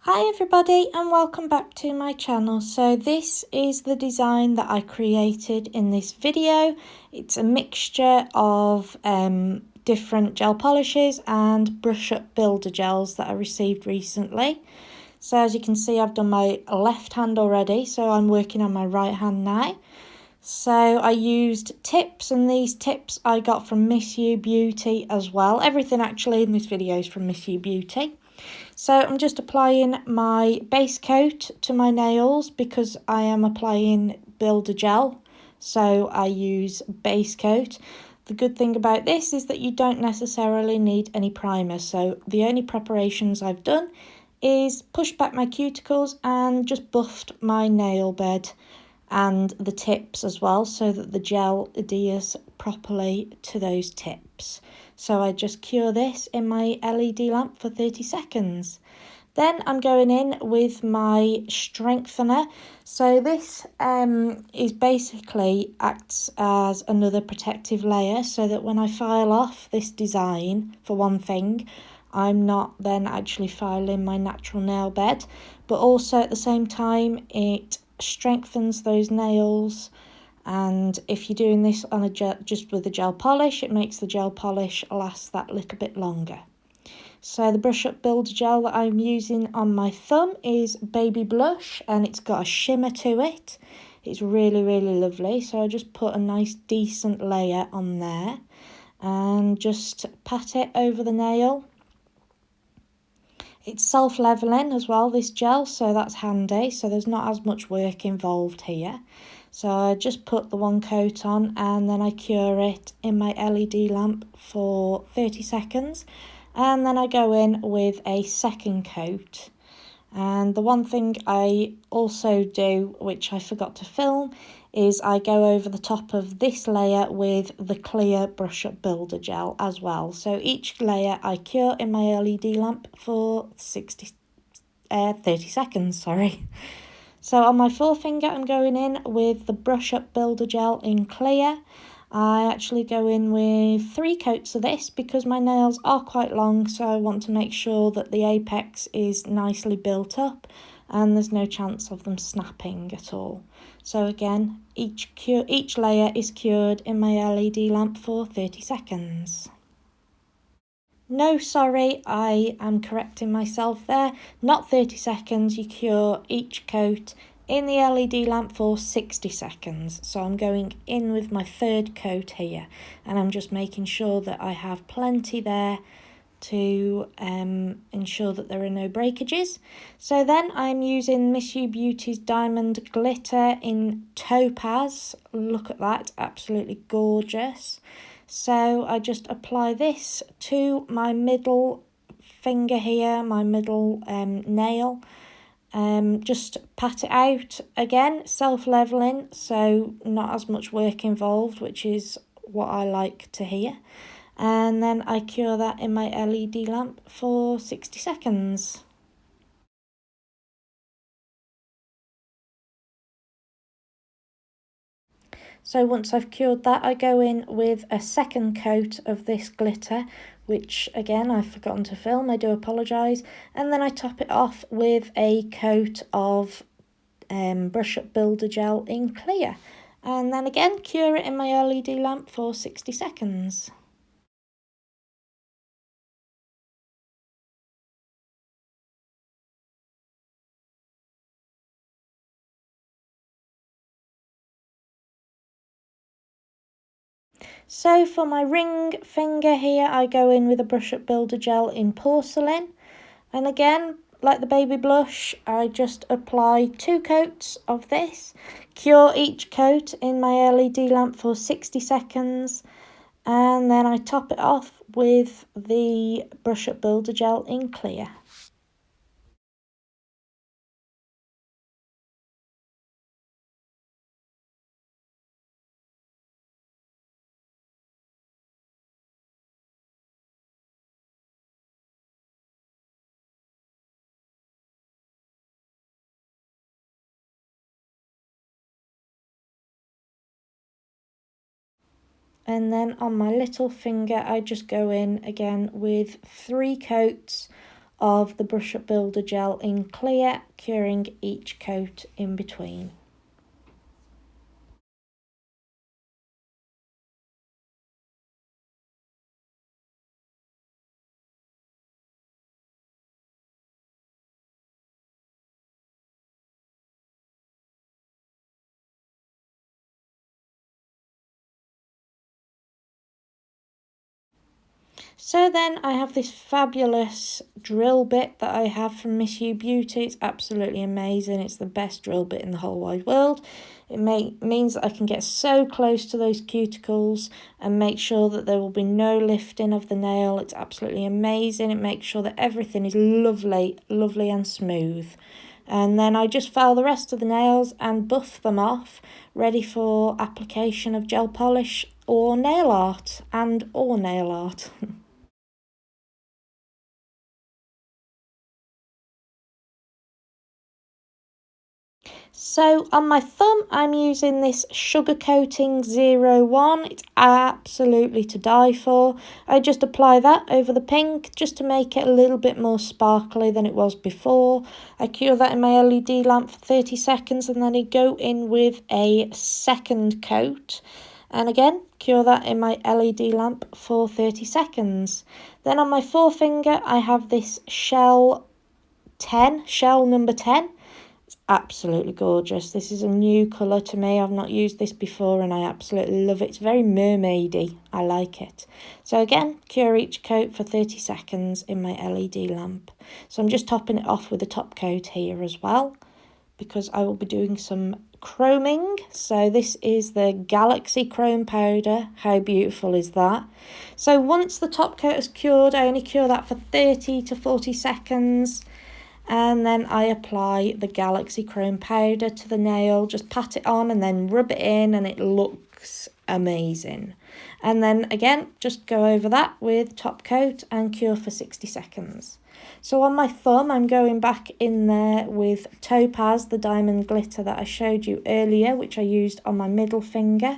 Hi everybody and welcome back to my channel. So this is the design that I created in this video. It's a mixture of different gel polishes and brush up builder gels that I received recently. So as you can see, I've done my left hand already, so I'm working on my right hand now. So I used tips, and these tips I got from Miss You Beauty as well. Everything actually in this video is from Miss You Beauty. So I'm just applying my base coat to my nails because I am applying builder gel. So I use base coat. The good thing about this is that you don't necessarily need any primer. So the only preparations I've done is pushed back my cuticles and just buffed my nail bed and the tips as well, so that the gel adheres properly to those tips. So I just cure this in my LED lamp for 30 seconds. Then I'm going in with my strengthener. So this is basically acts as another protective layer, so that when I file off this design, for one thing, I'm not then actually filing my natural nail bed, but also at the same time it strengthens those nails. And if you're doing this on a just with a gel polish, it makes the gel polish last that little bit longer. So the brush up builder gel that I'm using on my thumb is Baby Blush, and it's got a shimmer to it. It's really lovely. So I just put a nice decent layer on there and just pat it over the nail. It's self-leveling as well, this gel, so that's handy. So there's not as much work involved here. So I just put the one coat on and then I cure it in my LED lamp for 30 seconds. And then I go in with a second coat. And the one thing I also do, which I forgot to film, is I go over the top of this layer with the clear brush up builder gel as well. So each layer I cure in my LED lamp for 30 seconds, sorry. So on my forefinger I'm going in with the brush up builder gel in clear. I actually go in with 3 coats of this because my nails are quite long, so I want to make sure that the apex is nicely built up and there's no chance of them snapping at all. So again, each layer is cured in my LED lamp for 30 seconds. No, sorry, I am correcting myself there. Not 30 seconds, you cure each coat in the LED lamp for 60 seconds. So I'm going in with my third coat here, and I'm just making sure that I have plenty there to ensure that there are no breakages. So then I'm using Miss You Beauty's Diamond Glitter in Topaz. Look at that, absolutely gorgeous. So I just apply this to my middle finger here, my middle nail. Just pat it out again, self-leveling, so not as much work involved, which is what I like to hear. And then I cure that in my LED lamp for 60 seconds. So once I've cured that, I go in with a second coat of this glitter, which again I've forgotten to film, I do apologise. And then I top it off with a coat of brush up builder gel in clear. And then again cure it in my LED lamp for 60 seconds. So for my ring finger here, I go in with a brush up builder gel in porcelain. And again, like the baby blush, I just apply 2 coats of this, cure each coat in my LED lamp for 60 seconds, and then I top it off with the brush up builder gel in clear. And then on my little finger, I just go in again with 3 coats of the Brush Up Builder gel in clear, curing each coat in between. So then I have this fabulous drill bit that I have from Miss You Beauty. It's absolutely amazing. It's the best drill bit in the whole wide world. It means that I can get so close to those cuticles and make sure that there will be no lifting of the nail. It's absolutely amazing. It makes sure that everything is lovely, lovely and smooth. And then I just file the rest of the nails and buff them off, ready for application of gel polish or nail art or nail art. So on my thumb, I'm using this Sugar Coating 01. It's absolutely to die for. I just apply that over the pink just to make it a little bit more sparkly than it was before. I cure that in my LED lamp for 30 seconds and then I go in with a second coat. And again, cure that in my LED lamp for 30 seconds. Then on my forefinger, I have this shell number 10. Absolutely gorgeous. This is a new colour to me. I've not used this before and I absolutely love it. It's very mermaidy. I like it. So again, cure each coat for 30 seconds in my LED lamp. So I'm just topping it off with a top coat here as well because I will be doing some chroming. So this is the Galaxy Chrome Powder. How beautiful is that? So once the top coat is cured, I only cure that for 30 to 40 seconds. And then I apply the Galaxy Chrome Powder to the nail, just pat it on and then rub it in and it looks amazing. And then again, just go over that with top coat and cure for 60 seconds. So on my thumb, I'm going back in there with Topaz, the diamond glitter that I showed you earlier, which I used on my middle finger.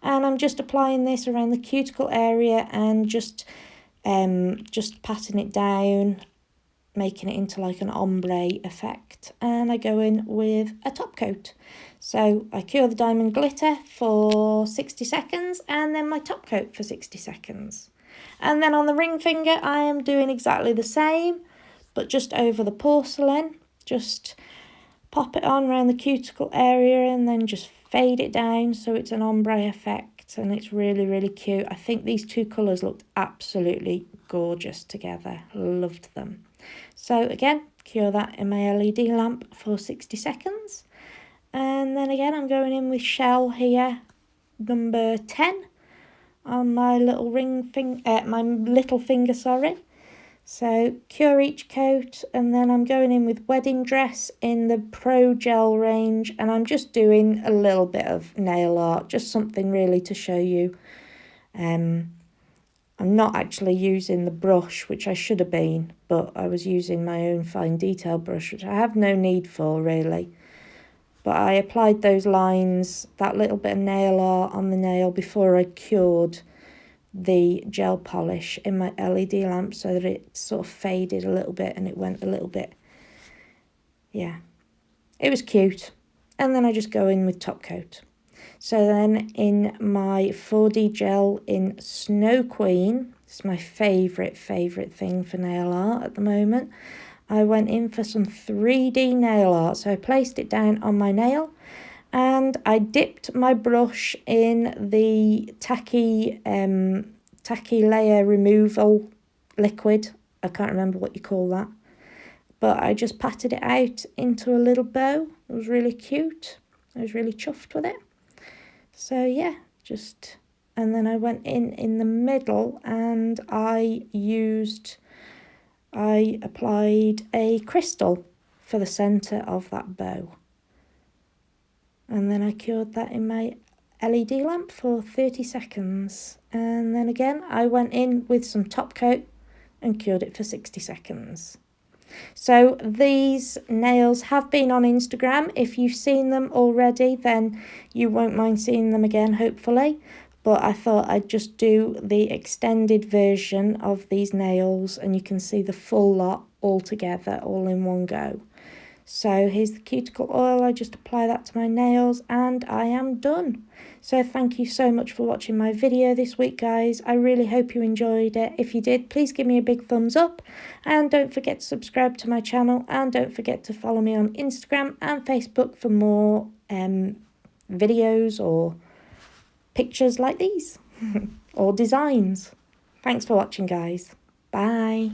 And I'm just applying this around the cuticle area and just patting it down, making it into like an ombre effect, and I go in with a top coat. So I cure the diamond glitter for 60 seconds and then my top coat for 60 seconds. And then on the ring finger I am doing exactly the same, but just over the porcelain. Just pop it on around the cuticle area and then just fade it down so it's an ombre effect, and it's really, really cute. I think these two colours looked absolutely gorgeous together. Loved them. So again, cure that in my LED lamp for 60 seconds. And then again, I'm going in with shell here, number 10, on my little my little finger, sorry. So cure each coat, and then I'm going in with Wedding Dress in the Pro Gel range, and I'm just doing a little bit of nail art, just something really to show you. I'm not actually using the brush, which I should have been, but I was using my own fine detail brush, which I have no need for really. But I applied those lines, that little bit of nail art on the nail before I cured the gel polish in my LED lamp so that it sort of faded a little bit and it went a little bit, yeah, it was cute. And then I just go in with top coat. So then in my 4D gel in Snow Queen, it's my favourite thing for nail art at the moment, I went in for some 3D nail art. So I placed it down on my nail and I dipped my brush in the tacky layer removal liquid. I can't remember what you call that. But I just patted it out into a little bow. It was really cute. I was really chuffed with it. So yeah, and then I went in the middle and I applied a crystal for the centre of that bow. And then I cured that in my LED lamp for 30 seconds. And then again, I went in with some top coat and cured it for 60 seconds. So these nails have been on Instagram. If you've seen them already, then you won't mind seeing them again, hopefully. but I thought I'd just do the extended version of these nails, and you can see the full lot all together, all in one go. So here's the cuticle oil. I just apply that to my nails and I am done. So thank you so much for watching my video this week, guys. I really hope you enjoyed it. If you did, please give me a big thumbs up, and don't forget to subscribe to my channel, and don't forget to follow me on Instagram and Facebook for more videos or pictures like these or designs. Thanks for watching, guys. Bye.